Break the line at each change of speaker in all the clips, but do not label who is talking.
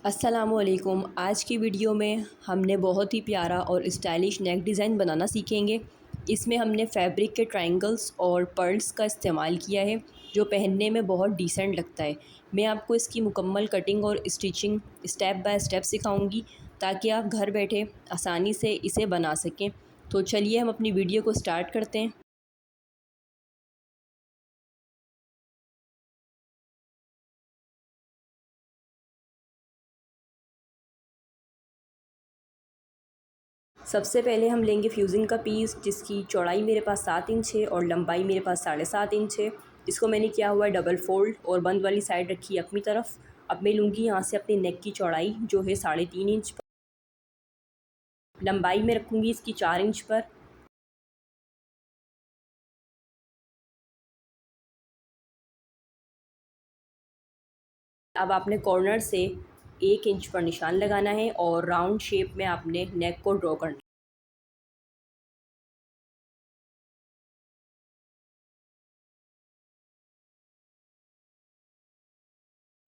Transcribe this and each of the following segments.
अस्सलामुअलैकुम। आज की वीडियो में हमने बहुत ही प्यारा और स्टाइलिश नेक डिज़ाइन बनाना सीखेंगे। इसमें हमने फैब्रिक के ट्रायंगल्स और पर्ल्स का इस्तेमाल किया है जो पहनने में बहुत डिसेंट लगता है। मैं आपको इसकी मुकम्मल कटिंग और स्टिचिंग स्टेप बाय स्टेप सिखाऊंगी ताकि आप घर बैठे आसानी से इसे बना सकें। तो चलिए हम अपनी वीडियो को स्टार्ट करते हैं। सबसे पहले हम लेंगे फ्यूज़िंग का पीस जिसकी चौड़ाई मेरे पास 7 इंच है और लंबाई मेरे पास 7.5 इंच है। इसको मैंने किया हुआ है डबल फ़ोल्ड और बंद वाली साइड रखी है अपनी तरफ। अब मैं लूँगी यहाँ से अपनी नेक की चौड़ाई जो है 3.5 इंच पर, लंबाई में रखूँगी इसकी 4 इंच पर। अब आपने कॉर्नर से 1 इंच पर निशान लगाना है और राउंड शेप में आपने नेक को ड्रॉ करना है।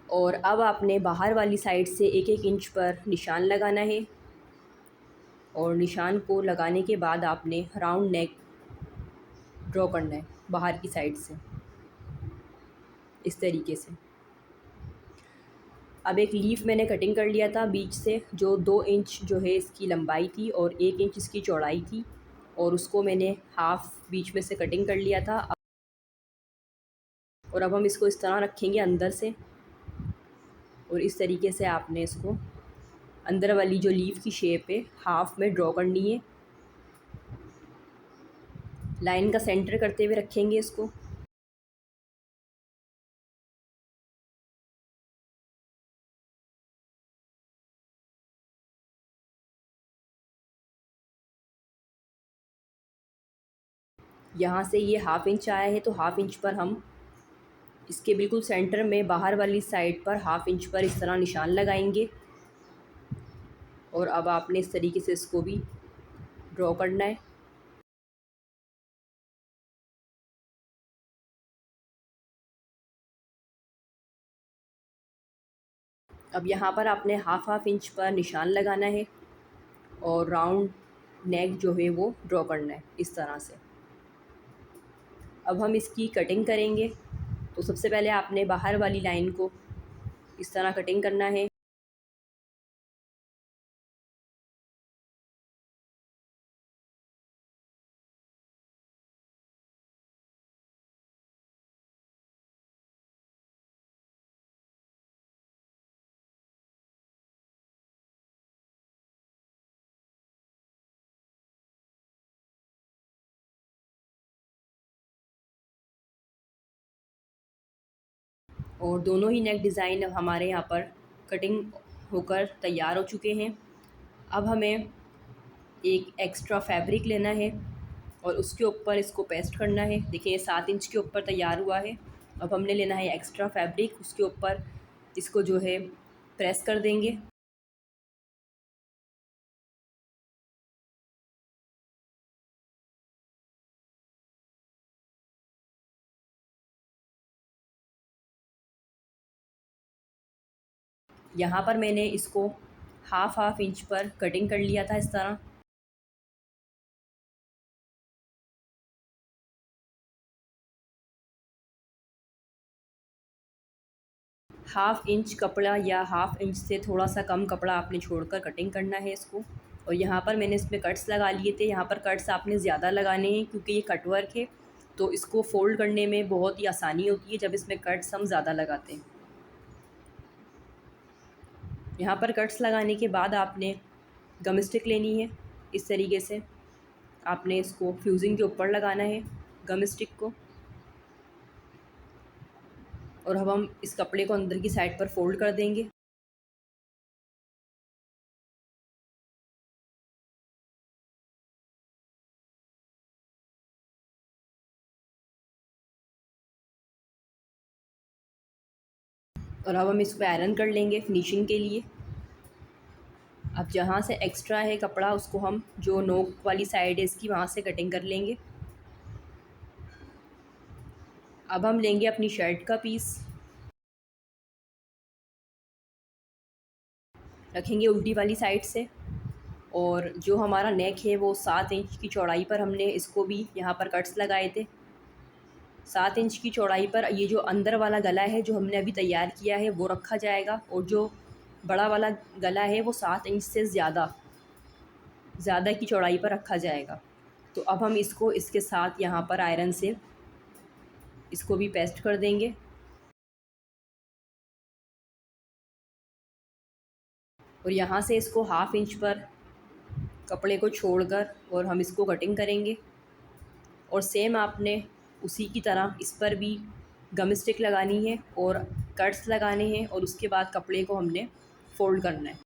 और अब आपने बाहर वाली साइड से 1-1 इंच पर निशान लगाना है और निशान को लगाने के बाद आपने राउंड नेक ड्रॉ करना है बाहर की साइड से इस तरीके से। अब एक लीफ़ मैंने कटिंग कर लिया था बीच से, जो 2 इंच जो है इसकी लंबाई थी और 1 इंच इसकी चौड़ाई थी, और उसको मैंने हाफ़ बीच में से कटिंग कर लिया था। और अब हम इसको इस तरह रखेंगे अंदर से, और इस तरीके से आपने इसको अंदर वाली जो लीफ की शेप है हाफ़ में ड्रॉ करनी है। लाइन का सेंटर करते हुए रखेंगे इसको। यहाँ से ये हाफ़ इंच आया है तो हाफ़ इंच पर हम इसके बिल्कुल सेंटर में बाहर वाली साइड पर हाफ़ इंच पर इस तरह निशान लगाएंगे। और अब आपने इस तरीके से इसको भी ड्रॉ करना है। अब यहाँ पर आपने हाफ़ इंच पर निशान लगाना है और राउंड नेक जो है वो ड्रॉ करना है इस तरह से। अब हम इसकी कटिंग करेंगे। तो सबसे पहले आपने बाहर वाली लाइन को इस तरह कटिंग करना है। और दोनों ही नेक डिज़ाइन अब हमारे यहाँ पर कटिंग होकर तैयार हो चुके हैं। अब हमें एक एक्स्ट्रा फैब्रिक लेना है और उसके ऊपर इसको पेस्ट करना है। देखिए 7 इंच के ऊपर तैयार हुआ है। अब हमने लेना है एक्स्ट्रा फैब्रिक, उसके ऊपर इसको जो है प्रेस कर देंगे। यहाँ पर मैंने इसको हाफ़ इंच पर कटिंग कर लिया था इस तरह। हाफ़ इंच कपड़ा या हाफ़ इंच से थोड़ा सा कम कपड़ा आपने छोड़कर कटिंग करना है इसको। और यहाँ पर मैंने इसमें कट्स लगा लिए थे। यहाँ पर कट्स आपने ज़्यादा लगाने हैं क्योंकि ये कट वर्क है, तो इसको फ़ोल्ड करने में बहुत ही आसानी होती है जब इसमें कट्स हम ज़्यादा लगाते हैं। यहाँ पर कट्स लगाने के बाद आपने गम स्टिक लेनी है। इस तरीके से आपने इसको फ्यूज़िंग के ऊपर लगाना है गम स्टिक को। और अब हम इस कपड़े को अंदर की साइड पर फ़ोल्ड कर देंगे। और अब हम इसको आयरन कर लेंगे फिनिशिंग के लिए। अब जहाँ से एक्स्ट्रा है कपड़ा उसको हम जो नोक वाली साइड है इसकी वहाँ से कटिंग कर लेंगे। अब हम लेंगे अपनी शर्ट का पीस रखेंगे उल्टी वाली साइड से। और जो हमारा नेक है वो 7 इंच की चौड़ाई पर हमने इसको भी यहाँ पर कट्स लगाए थे। 7 इंच की चौड़ाई पर ये जो अंदर वाला गला है जो हमने अभी तैयार किया है वो रखा जाएगा, और जो बड़ा वाला गला है वो 7 इंच से ज़्यादा की चौड़ाई पर रखा जाएगा। तो अब हम इसको इसके साथ यहाँ पर आयरन से इसको भी पेस्ट कर देंगे। और यहाँ से इसको 1/2 इंच पर कपड़े को छोड़कर और हम इसको कटिंग करेंगे। और सेम आपने उसी की तरह इस पर भी गम स्टिक लगानी है और कट्स लगाने हैं, और उसके बाद कपड़े को हमने फ़ोल्ड करना है।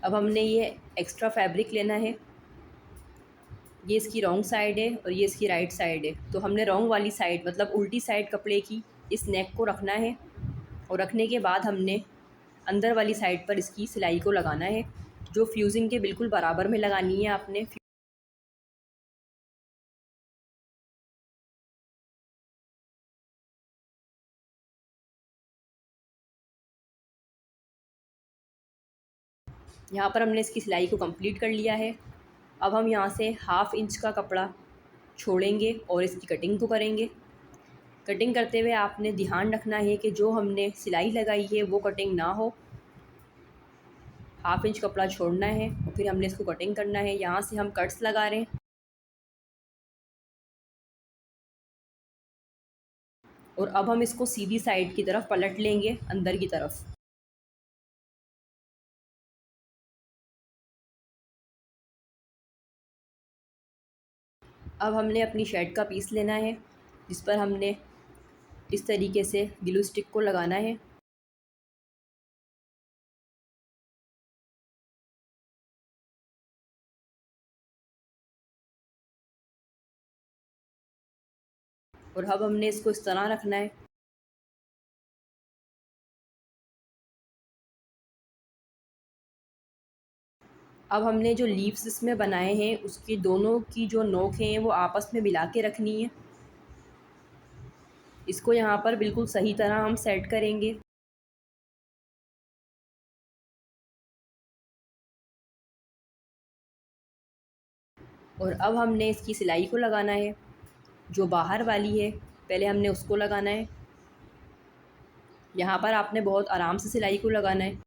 अब हमने ये एक्स्ट्रा फैब्रिक लेना है। ये इसकी रॉन्ग साइड है और ये इसकी राइट साइड है, तो हमने रॉन्ग वाली साइड मतलब उल्टी साइड कपड़े की इस नेक को रखना है। और रखने के बाद हमने अंदर वाली साइड पर इसकी सिलाई को लगाना है, जो फ्यूज़िंग के बिल्कुल बराबर में लगानी है आपने। यहाँ पर हमने इसकी सिलाई को कंप्लीट कर लिया है। अब हम यहाँ से 1/2 इंच का कपड़ा छोड़ेंगे और इसकी कटिंग को करेंगे। कटिंग करते हुए आपने ध्यान रखना है कि जो हमने सिलाई लगाई है वो कटिंग ना हो। 1/2 इंच कपड़ा छोड़ना है और फिर हमने इसको कटिंग करना है। यहाँ से हम कट्स लगा रहे हैं और अब हम इसको सीधी साइड की तरफ पलट लेंगे, अंदर की तरफ। अब हमने अपनी शर्ट का पीस लेना है, जिस पर हमने इस तरीके से ग्लू स्टिक को लगाना है। और अब हमने इसको इस तरह रखना है। अब हमने जो लीव्स इसमें बनाए हैं उसकी दोनों की जो नोक हैं वो आपस में मिला के रखनी है। इसको यहाँ पर बिल्कुल सही तरह हम सेट करेंगे। और अब हमने इसकी सिलाई को लगाना है। जो बाहर वाली है पहले हमने उसको लगाना है। यहाँ पर आपने बहुत आराम से सिलाई को लगाना है।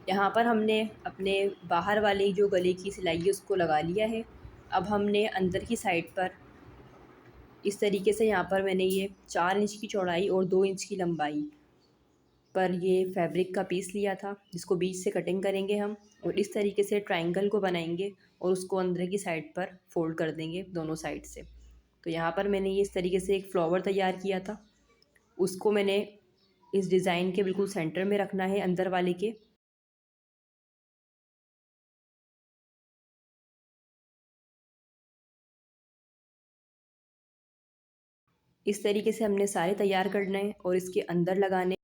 यहाँ पर हमने अपने बाहर वाली जो गले की सिलाई है उसको लगा लिया है। अब हमने अंदर की साइड पर इस तरीके से यहाँ पर मैंने ये 4 इंच की चौड़ाई और 2 इंच की लंबाई पर ये फैब्रिक का पीस लिया था, जिसको बीच से कटिंग करेंगे हम और इस तरीके से ट्रायंगल को बनाएंगे और उसको अंदर की साइड पर फोल्ड कर देंगे दोनों साइड से। तो यहाँ पर मैंने ये इस तरीके से एक फ्लावर तैयार किया था, उसको मैंने इस डिज़ाइन के बिल्कुल सेंटर में रखना है, अंदर वाले के। इस तरीके से हमने सारे तैयार करना है और इसके अंदर लगाने।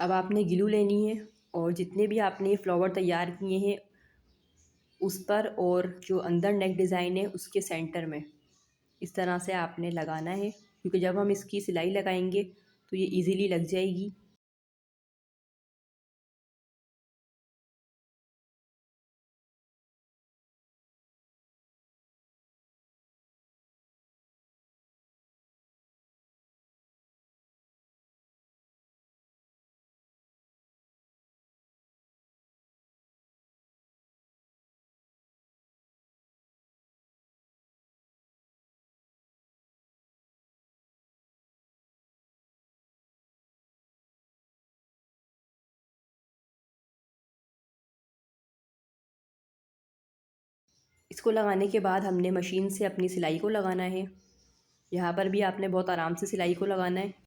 अब आपने ग्लू लेनी है और जितने भी आपने फ्लावर तैयार किए हैं उस पर और जो अंदर नेक डिज़ाइन है उसके सेंटर में इस तरह से आपने लगाना है, क्योंकि जब हम इसकी सिलाई लगाएंगे तो ये इजीली लग जाएगी। इसको लगाने के बाद हमने मशीन से अपनी सिलाई को लगाना है। यहाँ पर भी आपने बहुत आराम से सिलाई को लगाना है।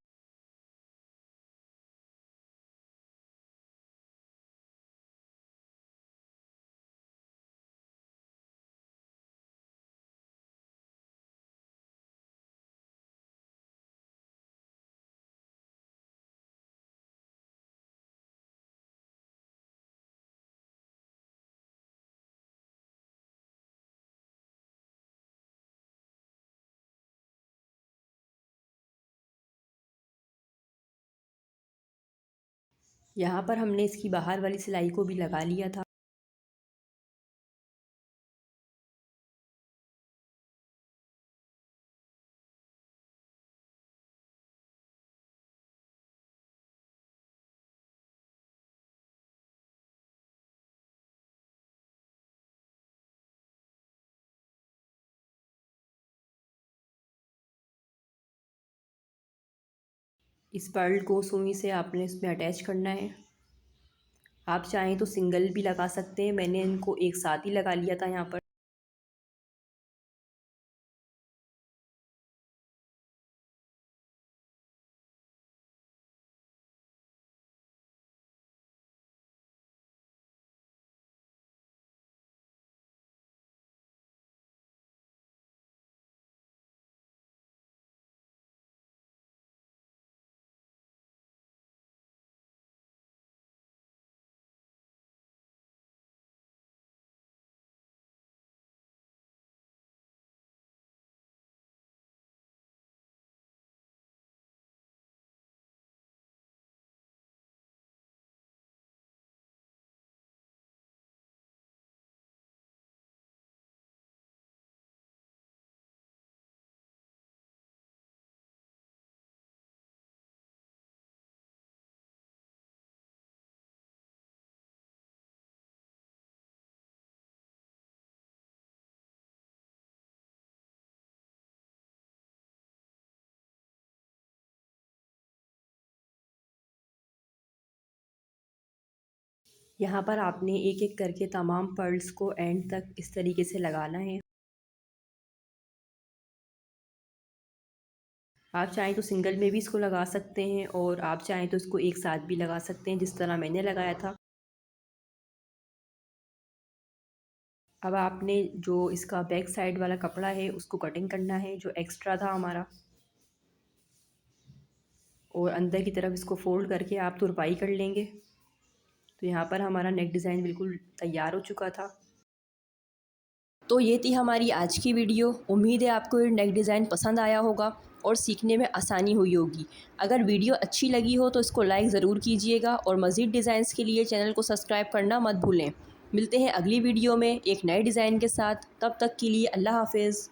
यहाँ पर हमने इसकी बाहर वाली सिलाई को भी लगा लिया था। इस पर्ल को सुई से आपने इसमें अटैच करना है। आप चाहें तो सिंगल भी लगा सकते हैं, मैंने इनको एक साथ ही लगा लिया था यहाँ पर। यहाँ पर आपने एक एक करके तमाम पर्ल्स को एंड तक इस तरीके से लगाना है। आप चाहें तो सिंगल में भी इसको लगा सकते हैं और आप चाहें तो इसको एक साथ भी लगा सकते हैं, जिस तरह मैंने लगाया था। अब आपने जो इसका बैक साइड वाला कपड़ा है उसको कटिंग करना है, जो एक्स्ट्रा था हमारा, और अंदर की तरफ इसको फोल्ड करके आप तुरपाई कर लेंगे। तो यहाँ पर हमारा नेक डिज़ाइन बिल्कुल तैयार हो चुका था। तो ये थी हमारी आज की वीडियो। उम्मीद है आपको ये नेक डिज़ाइन पसंद आया होगा और सीखने में आसानी हुई होगी। अगर वीडियो अच्छी लगी हो तो इसको लाइक ज़रूर कीजिएगा और मज़ीद डिज़ाइंस के लिए चैनल को सब्सक्राइब करना मत भूलें। मिलते हैं अगली वीडियो में एक नए डिज़ाइन के साथ। तब तक के लिए अल्लाह हाफ़िज़।